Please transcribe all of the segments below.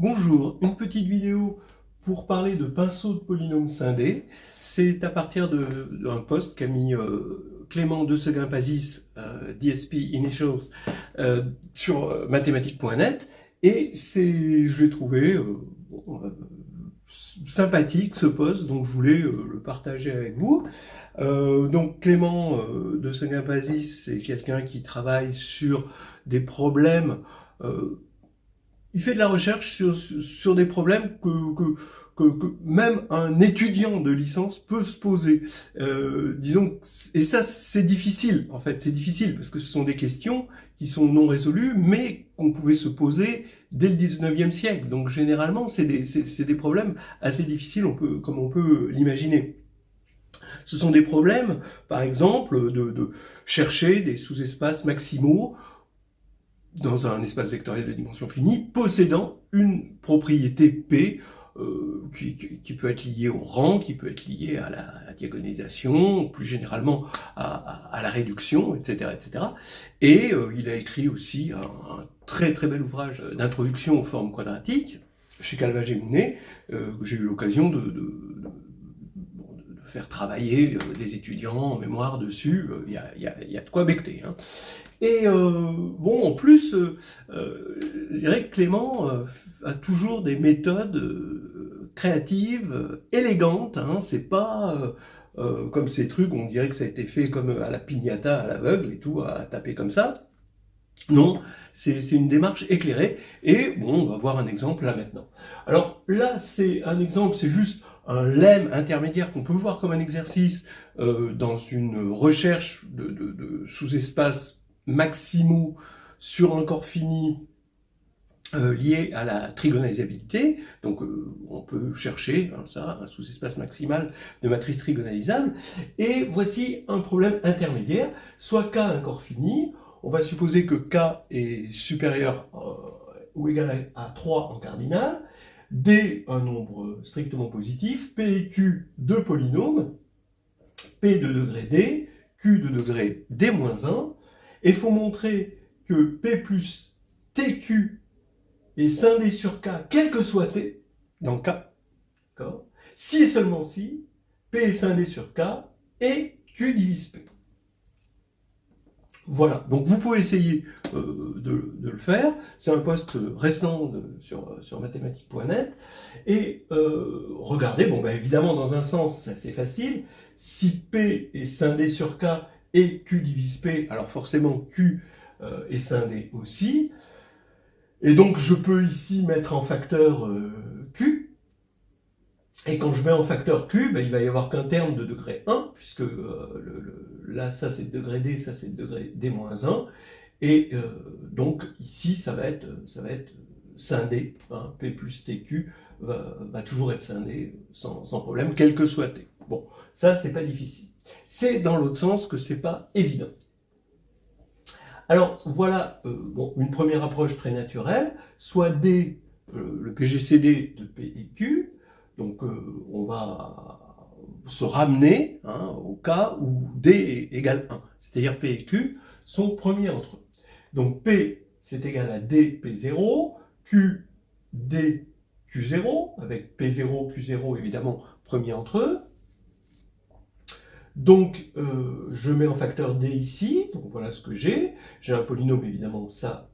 Bonjour, une petite vidéo pour parler de pinceau de polynôme scindé. C'est à partir d'un post qu'a mis Clément de Seguin-Pazis, DSP Initials, sur mathématiques.net. Et je l'ai trouvé sympathique ce post, donc je voulais le partager avec vous. Donc Clément de Seguin-Pazis, c'est quelqu'un qui travaille sur des problèmes. Il fait de la recherche sur des problèmes que même un étudiant de licence peut se poser. Disons, et ça c'est difficile, en fait, c'est difficile, parce que ce sont des questions qui sont non résolues, mais qu'on pouvait se poser dès le 19e siècle. Donc généralement, c'est des problèmes assez difficiles, comme on peut l'imaginer. Ce sont des problèmes, par exemple, de chercher des sous-espaces maximaux dans un espace vectoriel de dimension finie, possédant une propriété P qui peut être liée au rang, qui peut être liée à la diagonalisation, plus généralement à la réduction, etc. etc. Et il a écrit aussi un très très bel ouvrage d'introduction aux formes quadratiques, chez Calvage-et-Mounet, que j'ai eu l'occasion de faire travailler des étudiants en mémoire dessus. Il y a de quoi becter, hein. Et bon, en plus, je dirais que Clément a toujours des méthodes créatives, élégantes, hein. C'est pas comme ces trucs, on dirait que ça a été fait comme à la piñata, à l'aveugle et tout, à taper comme ça. Non, c'est une démarche éclairée. Et bon, on va voir un exemple là maintenant. Alors là, c'est un exemple, c'est juste un lemme intermédiaire qu'on peut voir comme un exercice dans une recherche de sous-espaces maximaux sur un corps fini lié à la trigonalisabilité. Donc on peut chercher un sous-espace maximal de matrice trigonalisable. Et voici un problème intermédiaire. Soit K un corps fini, on va supposer que K est supérieur ou égal à 3 en cardinal, D un nombre strictement positif, P et Q deux polynômes, P de degré D, Q de degré D-1, et il faut montrer que P plus TQ est scindé sur K, quel que soit T, dans K, si et seulement si, P est scindé sur K et Q divise P. Voilà, donc vous pouvez essayer de le faire. C'est un post récent sur mathématiques.net. Et regardez, bon, ben, évidemment, dans un sens, c'est assez facile. Si P est scindé sur K et Q divise P, alors forcément Q est scindé aussi. Et donc je peux ici mettre en facteur Q. Et quand je mets en facteur Q, ben, il va y avoir qu'un terme de degré 1, puisque là, ça c'est le degré D, ça c'est le degré D-1. Et donc ici, ça va être scindé. Hein, P plus TQ va toujours être scindé sans problème, quel que soit T. Bon, ça c'est pas difficile. C'est dans l'autre sens que c'est pas évident. Alors voilà bon, une première approche très naturelle, soit D, le PGCD de P et Q. Donc on va se ramener au cas où D égale 1, c'est-à-dire P et Q sont premiers entre eux. Donc P c'est égal à D P0, Q D Q0, avec P0, Q0 évidemment premiers entre eux. Donc je mets en facteur D ici, donc voilà ce que j'ai. J'ai un polynôme évidemment, ça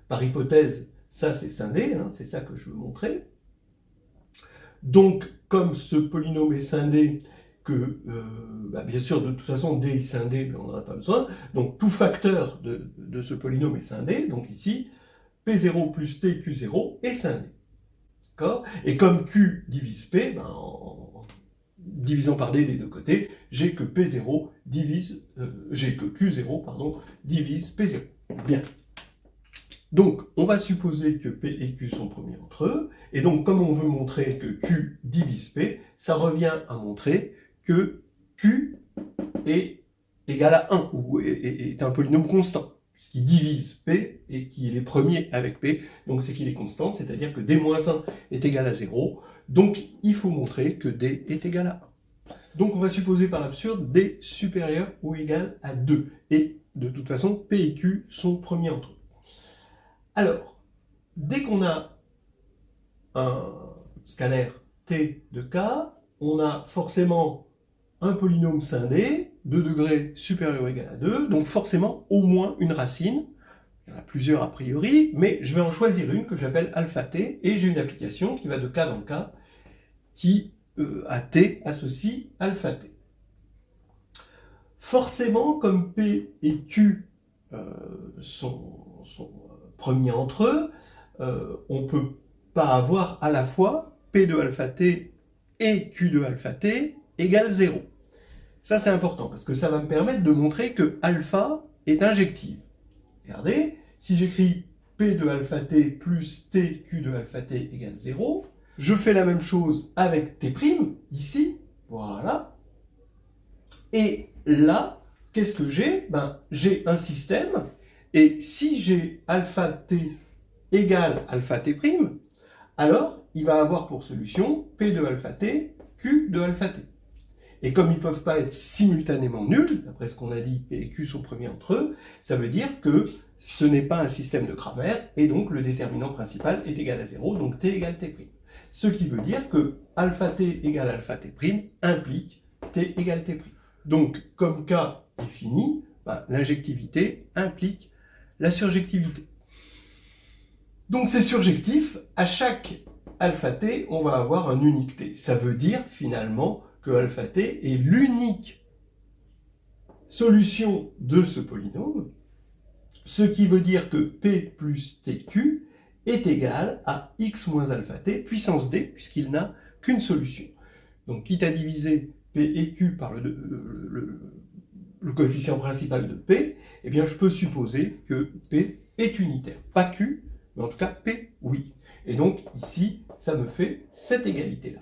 par hypothèse, ça c'est scindé, hein, c'est ça que je veux montrer. Donc, comme ce polynôme est scindé, que, bien sûr, de toute façon, D est scindé, mais on n'en a pas besoin. Donc, tout facteur de ce polynôme est scindé. Donc ici, P0 plus TQ0 est scindé. D'accord ? Et comme Q divise P, ben, en divisant par D des deux côtés, j'ai que P0 divise, j'ai que Q0, pardon, divise P0. Bien. Donc, on va supposer que P et Q sont premiers entre eux, et donc, comme on veut montrer que Q divise P, ça revient à montrer que Q est égal à 1, ou est un polynôme constant, puisqu'il divise P et qu'il est premier avec P, donc c'est qu'il est constant, c'est-à-dire que D-1 est égal à 0, donc il faut montrer que D est égal à 1. Donc on va supposer par l'absurde D supérieur ou égal à 2, et de toute façon, P et Q sont premiers entre eux. Alors, dès qu'on a un scalaire t de k, on a forcément un polynôme scindé, de degré supérieur ou égal à 2, donc forcément au moins une racine. Il y en a plusieurs a priori, mais je vais en choisir une que j'appelle alpha t, et j'ai une application qui va de k dans k, qui à t associe alpha t. Forcément, comme P et Q sont premiers entre eux, on ne peut pas avoir à la fois P de alpha t et Q de alpha t égale 0. Ça c'est important, parce que ça va me permettre de montrer que alpha est injective. Regardez, si j'écris P de alpha t plus T Q de alpha t égale 0, je fais la même chose avec T', ici, voilà. Et là, qu'est-ce que j'ai? J'ai un système, et si j'ai alpha t égale alpha t', alors il va avoir pour solution P de alpha t, Q de alpha t. Et comme ils ne peuvent pas être simultanément nuls, d'après ce qu'on a dit, P et Q sont premiers entre eux, ça veut dire que ce n'est pas un système de Cramer, et donc le déterminant principal est égal à 0, donc T égale T'. Ce qui veut dire que alpha t égale alpha t' implique T égale T'. Donc, comme K est fini, l'injectivité implique la surjectivité. Donc c'est surjectif, à chaque alpha t, on va avoir un unique t. Ça veut dire finalement que alpha t est l'unique solution de ce polynôme, ce qui veut dire que P plus TQ est égal à x moins alpha t puissance d, puisqu'il n'a qu'une solution. Donc quitte à diviser P et Q par le coefficient principal de P, eh bien je peux supposer que P est unitaire. Pas Q, mais en tout cas P, oui. Et donc ici, ça me fait cette égalité-là.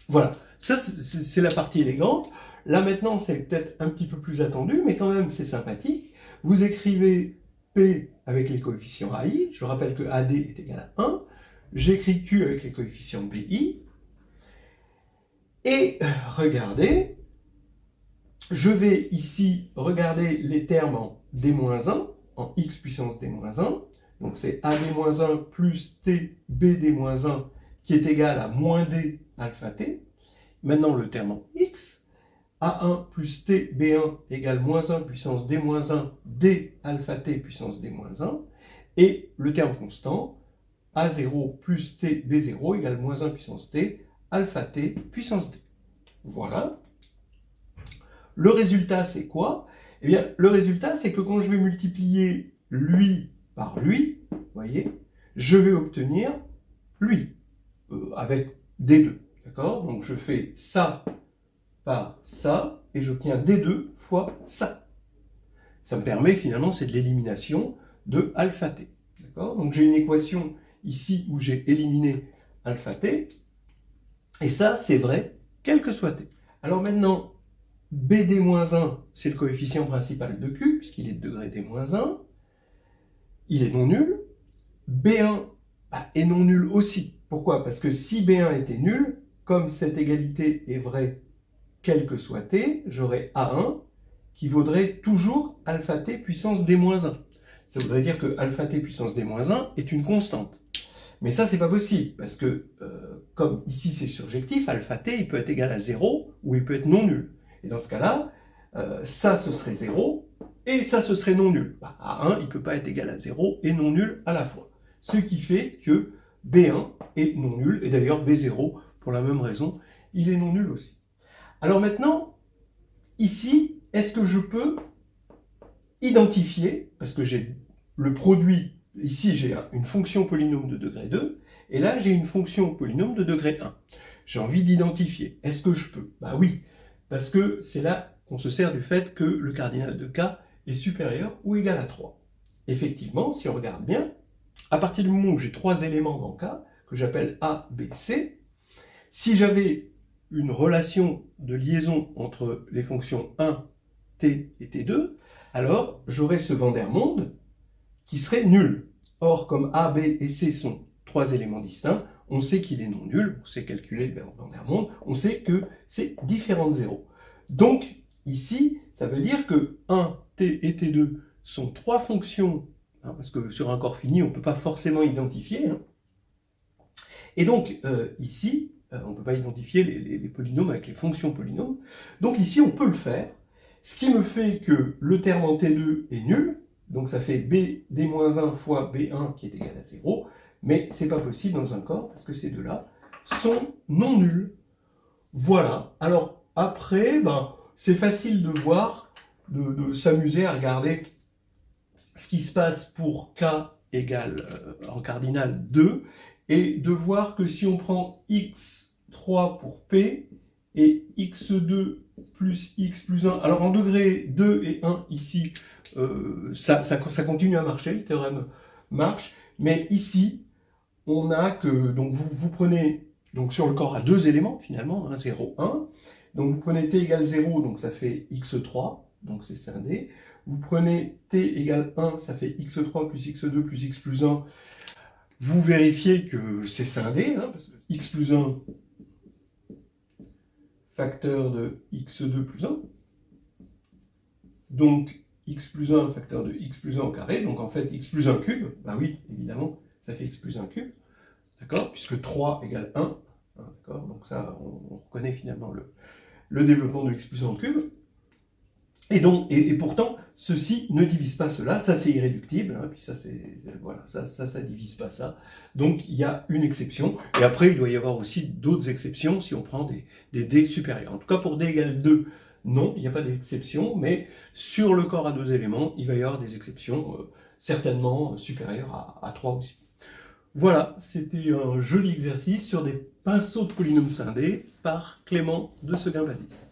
Voilà, ça c'est la partie élégante. Là maintenant, c'est peut-être un petit peu plus attendu, mais quand même c'est sympathique. Vous écrivez P avec les coefficients AI, je rappelle que AD est égal à 1, j'écris Q avec les coefficients BI, et regardez, je vais ici regarder les termes en D-1, en x puissance D-1, donc c'est AD-1 plus T BD-1 qui est égal à moins D alpha T. Maintenant le terme en x, A1 plus T B1 égale moins 1 puissance D-1 D alpha T puissance D-1, et le terme constant, A0 plus T B0 égale moins 1 puissance T alpha T puissance D. Voilà. Le résultat, c'est quoi? Eh bien, le résultat, c'est que quand je vais multiplier lui par lui, vous voyez, je vais obtenir lui, avec D2. D'accord? Donc, je fais ça par ça, et j'obtiens D2 fois ça. Ça me permet, finalement, c'est de l'élimination de alpha t. D'accord? Donc, j'ai une équation ici où j'ai éliminé alpha t, et ça, c'est vrai, quel que soit t. Alors maintenant, BD-1, c'est le coefficient principal de Q, puisqu'il est de degré D-1. Il est non nul. B1 est non nul aussi. Pourquoi? Parce que si B1 était nul, comme cette égalité est vraie, quel que soit T, j'aurais A1 qui vaudrait toujours alpha T puissance D-1. Ça voudrait dire que alpha T puissance D-1 est une constante. Mais ça, c'est pas possible, parce que, comme ici c'est surjectif, alpha T, il peut être égal à 0, ou il peut être non nul. Et dans ce cas-là, ça, ce serait 0, et ça, ce serait non nul. A1, il ne peut pas être égal à 0 et non nul à la fois. Ce qui fait que B1 est non nul, et d'ailleurs B0, pour la même raison, il est non nul aussi. Alors maintenant, ici, est-ce que je peux identifier, parce que j'ai le produit, ici j'ai une fonction polynôme de degré 2, et là j'ai une fonction polynôme de degré 1. J'ai envie d'identifier. Est-ce que je peux? Oui. Parce que c'est là qu'on se sert du fait que le cardinal de K est supérieur ou égal à 3. Effectivement, si on regarde bien, à partir du moment où j'ai 3 éléments dans K, que j'appelle A, B, C, si j'avais une relation de liaison entre les fonctions 1, T et T2, alors j'aurais ce Vandermonde qui serait nul. Or, comme A, B et C sont 3 éléments distincts, on sait qu'il est non nul, on sait calculer le Vandermonde, on sait que c'est différent de 0. Donc, ici, ça veut dire que 1, T et T2 sont 3 fonctions, parce que sur un corps fini, on ne peut pas forcément identifier, Et donc, ici, on ne peut pas identifier les polynômes avec les fonctions polynômes. Donc ici, on peut le faire. Ce qui me fait que le terme en T2 est nul. Donc ça fait BD-1 fois B1 qui est égal à 0. Mais c'est pas possible dans un corps parce que ces deux-là sont non nuls. Voilà. Alors après, c'est facile de voir, de s'amuser à regarder ce qui se passe pour K égale en cardinal 2 et de voir que si on prend x3 pour P et x2 plus x plus 1, alors en degré 2 et 1 ici, ça continue à marcher, le théorème marche, mais ici, on a que, donc vous prenez, donc sur le corps à deux éléments finalement, 1, 0, 1, donc vous prenez t égale 0, donc ça fait x3, donc c'est scindé, vous prenez t égale 1, ça fait x3 plus x2 plus x plus 1, vous vérifiez que c'est scindé, parce que x plus 1 facteur de x2 plus 1, donc x plus 1 facteur de x plus 1 au carré, donc en fait x plus 1 cube, bah oui, évidemment, ça fait x plus 1 cube, d'accord, puisque 3 égale 1, d'accord, donc ça, on reconnaît finalement le développement de x plus 1 au cube, et donc, et pourtant, ceci ne divise pas cela, ça c'est irréductible, puis ça c'est, voilà, ça divise pas ça, donc il y a une exception, et après il doit y avoir aussi d'autres exceptions si on prend des d supérieurs. En tout cas pour d égale 2, non, il n'y a pas d'exception, mais sur le corps à deux éléments, il va y avoir des exceptions certainement supérieures à 3 aussi. Voilà, c'était un joli exercice sur des pinceaux de polynômes scindés par Clément de Seguin-Bazis.